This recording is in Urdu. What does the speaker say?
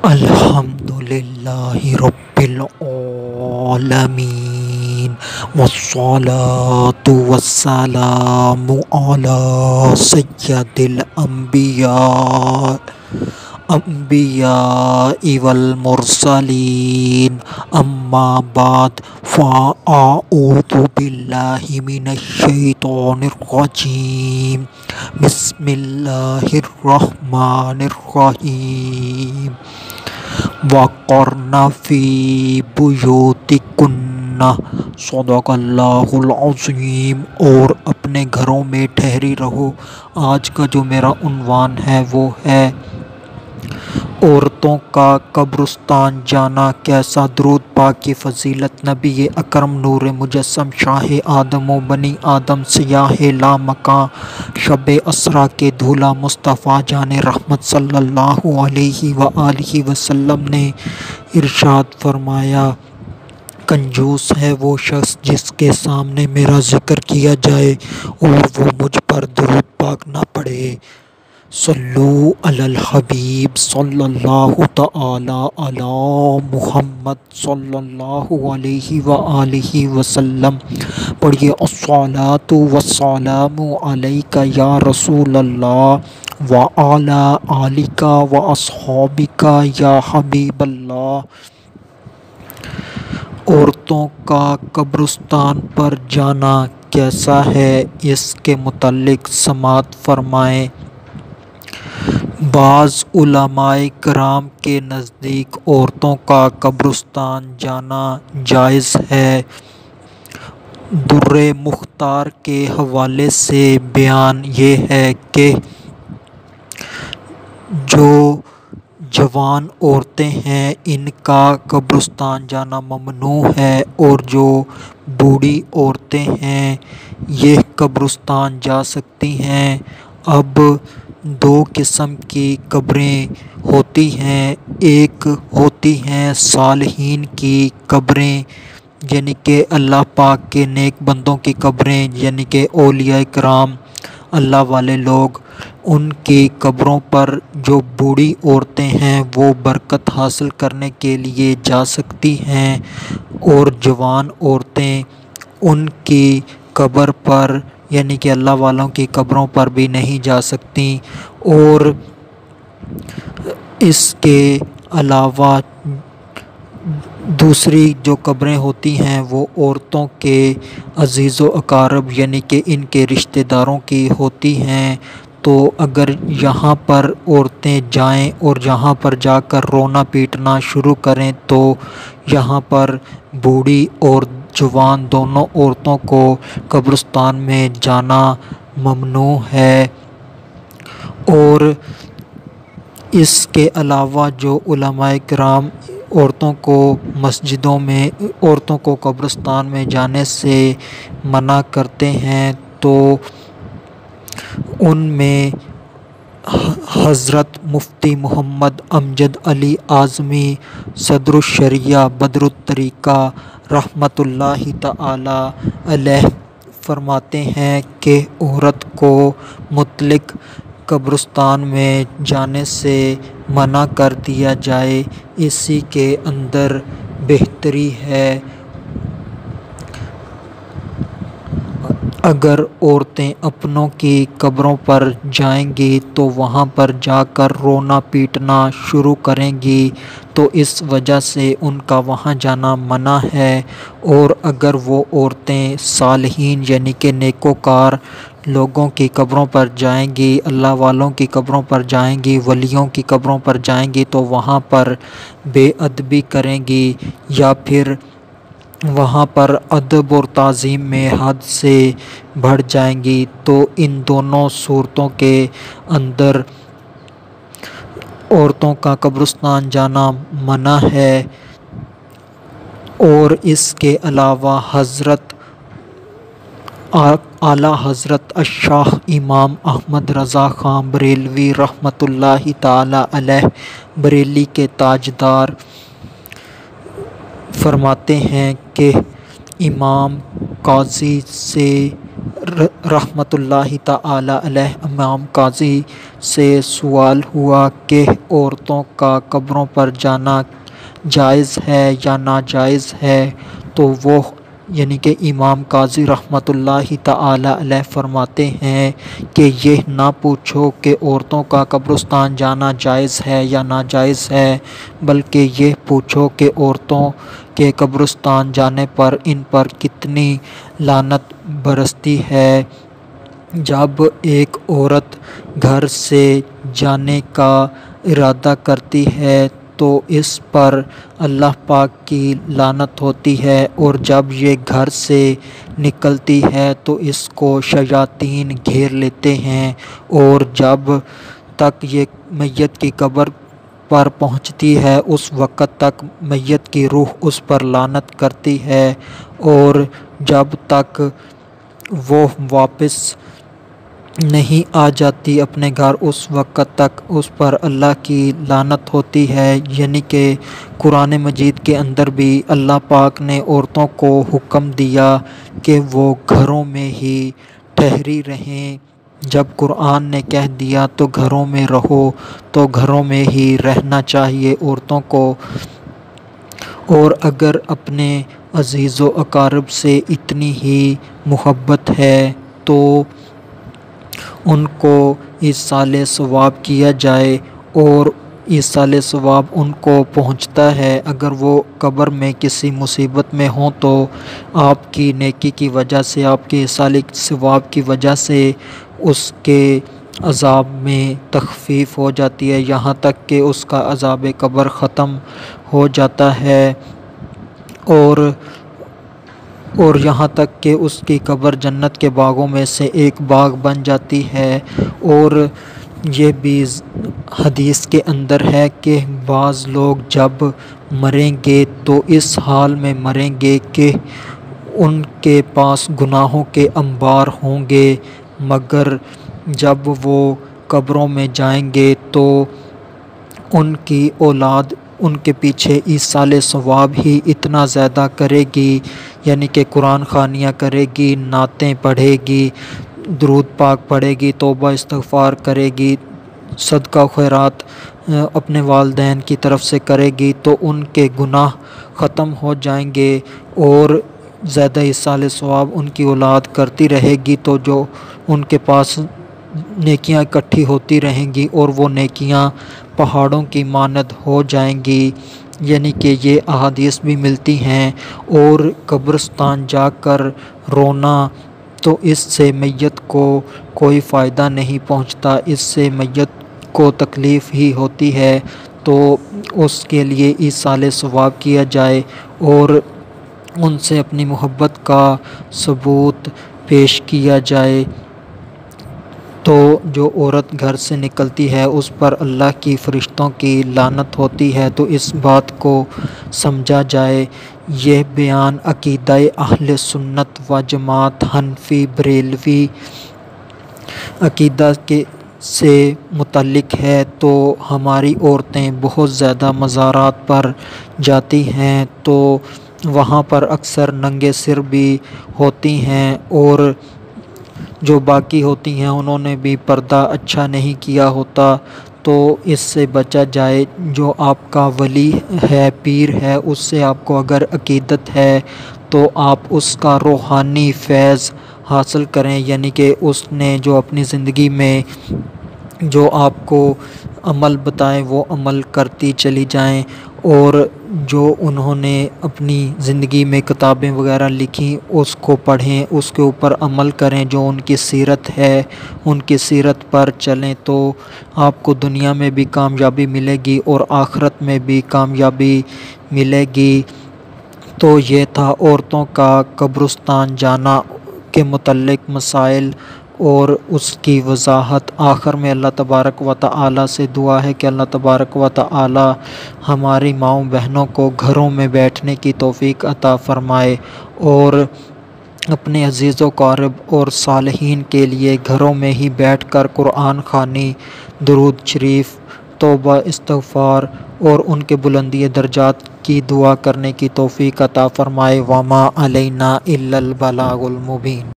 الحمدللہ رب العالمین والصلاة والسلام علی سید الانبیاء والمرسلین اما بعد فاعوذ باللہ من الشیطان الرجیم بسم اللہ الرحمن الرحیم وَقَرْنَ فِي بُيُوتِكُنَّ صدق اللہ العظیم، اور اپنے گھروں میں ٹھہری رہو۔ آج کا جو میرا عنوان ہے وہ ہے عورتوں کا قبرستان جانا کیسا۔ درود پاک کی فضیلت نبی اکرم نور مجسم شاہ آدم و بنی آدم سیاہ لا مکاں شب اسرا کے دھولا مصطفیٰ جان رحمت صلی اللہ علیہ وآلہ وسلم نے ارشاد فرمایا، کنجوس ہے وہ شخص جس کے سامنے میرا ذکر کیا جائے اور وہ مجھ پر درود پاک نہ پڑھے۔ صلو علی الحبیب صلی اللہ تعالی علی محمد صلی اللہ علیہ وآلہ وسلم۔ پڑھیے، الصلاۃ والسلام علیک یا رسول اللہ وعلی آلک واصحابک یا حبیب اللہ۔ عورتوں کا قبرستان پر جانا کیسا ہے، اس کے متعلق سماعت فرمائیں۔ بعض علماء کرام کے نزدیک عورتوں کا قبرستان جانا جائز ہے۔ در مختار کے حوالے سے بیان یہ ہے کہ جو جوان عورتیں ہیں ان کا قبرستان جانا ممنوع ہے، اور جو بوڑھی عورتیں ہیں یہ قبرستان جا سکتی ہیں۔ اب دو قسم کی قبریں ہوتی ہیں، ایک ہوتی ہیں صالحین کی قبریں، یعنی کہ اللہ پاک کے نیک بندوں کی قبریں، یعنی کہ اولیاء کرام، اللہ والے لوگ، ان کی قبروں پر جو بوڑھی عورتیں ہیں وہ برکت حاصل کرنے کے لیے جا سکتی ہیں، اور جوان عورتیں ان کی قبر پر یعنی کہ اللہ والوں کی قبروں پر بھی نہیں جا سکتی۔ اور اس کے علاوہ دوسری جو قبریں ہوتی ہیں وہ عورتوں کے عزیز و اقارب یعنی کہ ان کے رشتہ داروں کی ہوتی ہیں۔ تو اگر یہاں پر عورتیں جائیں اور یہاں پر جا کر رونا پیٹنا شروع کریں تو یہاں پر بوڑھی اور جوان دونوں عورتوں کو قبرستان میں جانا ممنوع ہے۔ اور اس کے علاوہ جو علماء کرام عورتوں کو مسجدوں میں عورتوں کو قبرستان میں جانے سے منع کرتے ہیں تو ان میں حضرت مفتی محمد امجد علی اعظمی صدر الشریعہ بدر الطریقہ رحمۃ اللہ تعالی علیہ فرماتے ہیں کہ عورت کو مطلق قبرستان میں جانے سے منع کر دیا جائے، اسی کے اندر بہتری ہے۔ اگر عورتیں اپنوں کی قبروں پر جائیں گی تو وہاں پر جا کر رونا پیٹنا شروع کریں گی، تو اس وجہ سے ان کا وہاں جانا منع ہے۔ اور اگر وہ عورتیں صالحین یعنی کہ نیکوکار لوگوں کی قبروں پر جائیں گی، اللہ والوں کی قبروں پر جائیں گی، ولیوں کی قبروں پر جائیں گی تو وہاں پر بے ادبی کریں گی یا پھر وہاں پر ادب اور تعظیم میں حد سے بڑھ جائیں گی، تو ان دونوں صورتوں کے اندر عورتوں کا قبرستان جانا منع ہے۔ اور اس کے علاوہ اعلیٰ حضرت الشاہ امام احمد رضا خان بریلوی رحمۃ اللہ تعالی علیہ بریلی کے تاجدار فرماتے ہیں کہ امام قاضی سے رحمۃ اللہ تعالی علیہ امام قاضی سے سوال ہوا کہ عورتوں کا قبروں پر جانا جائز ہے یا ناجائز ہے، تو وہ یعنی کہ امام قاضی رحمۃ اللہ تعالی علیہ فرماتے ہیں کہ یہ نہ پوچھو کہ عورتوں کا قبرستان جانا جائز ہے یا ناجائز ہے، بلکہ یہ پوچھو کہ عورتوں کے قبرستان جانے پر ان پر کتنی لعنت برستی ہے۔ جب ایک عورت گھر سے جانے کا ارادہ کرتی ہے تو اس پر اللہ پاک کی لعنت ہوتی ہے، اور جب یہ گھر سے نکلتی ہے تو اس کو شیاطین گھیر لیتے ہیں، اور جب تک یہ میت کی قبر پر پہنچتی ہے اس وقت تک میت کی روح اس پر لعنت کرتی ہے، اور جب تک وہ واپس نہیں آ جاتی اپنے گھر اس وقت تک اس پر اللہ کی لعنت ہوتی ہے۔ یعنی کہ قرآن مجید کے اندر بھی اللہ پاک نے عورتوں کو حکم دیا کہ وہ گھروں میں ہی ٹھہری رہیں۔ جب قرآن نے کہہ دیا تو گھروں میں رہو، تو گھروں میں ہی رہنا چاہیے عورتوں کو، اور اگر اپنے عزیز و اقارب سے اتنی ہی محبت ہے تو ان کو ایصال ثواب کیا جائے، اور ایصال ثواب ان کو پہنچتا ہے۔ اگر وہ قبر میں کسی مصیبت میں ہوں تو آپ کی نیکی کی وجہ سے، آپ کے ایصال ثواب کی وجہ سے اس کے عذاب میں تخفیف ہو جاتی ہے، یہاں تک کہ اس کا عذاب قبر ختم ہو جاتا ہے، اور یہاں تک کہ اس کی قبر جنت کے باغوں میں سے ایک باغ بن جاتی ہے۔ اور یہ بھی حدیث کے اندر ہے کہ بعض لوگ جب مریں گے تو اس حال میں مریں گے کہ ان کے پاس گناہوں کے انبار ہوں گے، مگر جب وہ قبروں میں جائیں گے تو ان کی اولاد ان کے پیچھے ایصال ثواب ہی اتنا زیادہ کرے گی، یعنی کہ قرآن خوانیاں کرے گی، نعتیں پڑھے گی، درود پاک پڑھے گی، توبہ استغفار کرے گی، صدقہ خیرات اپنے والدین کی طرف سے کرے گی، تو ان کے گناہ ختم ہو جائیں گے، اور زیادہ ایصال ثواب ان کی اولاد کرتی رہے گی، تو جو ان کے پاس نیکیاں اکٹھی ہوتی رہیں گی اور وہ نیکیاں پہاڑوں کی مانند ہو جائیں گی۔ یعنی کہ یہ احادیث بھی ملتی ہیں، اور قبرستان جا کر رونا تو اس سے میت کو کوئی فائدہ نہیں پہنچتا، اس سے میت کو تکلیف ہی ہوتی ہے، تو اس کے لیے ایصال ثواب کیا جائے اور ان سے اپنی محبت کا ثبوت پیش کیا جائے۔ تو جو عورت گھر سے نکلتی ہے اس پر اللہ کی فرشتوں کی لعنت ہوتی ہے، تو اس بات کو سمجھا جائے۔ یہ بیان عقیدہ اہل سنت و جماعت حنفی بریلوی عقیدہ سے متعلق ہے۔ تو ہماری عورتیں بہت زیادہ مزارات پر جاتی ہیں تو وہاں پر اکثر ننگے سر بھی ہوتی ہیں، اور جو باقی ہوتی ہیں انہوں نے بھی پردہ اچھا نہیں کیا ہوتا، تو اس سے بچا جائے۔ جو آپ کا ولی ہے، پیر ہے، اس سے آپ کو اگر عقیدت ہے تو آپ اس کا روحانی فیض حاصل کریں، یعنی کہ اس نے جو اپنی زندگی میں جو آپ کو عمل بتائیں وہ عمل کرتی چلی جائیں، اور جو انہوں نے اپنی زندگی میں کتابیں وغیرہ لکھیں اس کو پڑھیں، اس کے اوپر عمل کریں، جو ان کی سیرت ہے ان کی سیرت پر چلیں، تو آپ کو دنیا میں بھی کامیابی ملے گی اور آخرت میں بھی کامیابی ملے گی۔ تو یہ تھا عورتوں کا قبرستان جانا کے متعلق مسائل اور اس کی وضاحت۔ آخر میں اللہ تبارک و تعالی سے دعا ہے کہ اللہ تبارک و تعالی ہماری ماؤں بہنوں کو گھروں میں بیٹھنے کی توفیق عطا فرمائے، اور اپنے عزیز و اقارب اور صالحین کے لیے گھروں میں ہی بیٹھ کر قرآن خوانی، درود شریف، توبہ استغفار اور ان کے بلندی درجات کی دعا کرنے کی توفیق عطا فرمائے۔ وما علینا الا البلاغ المبین۔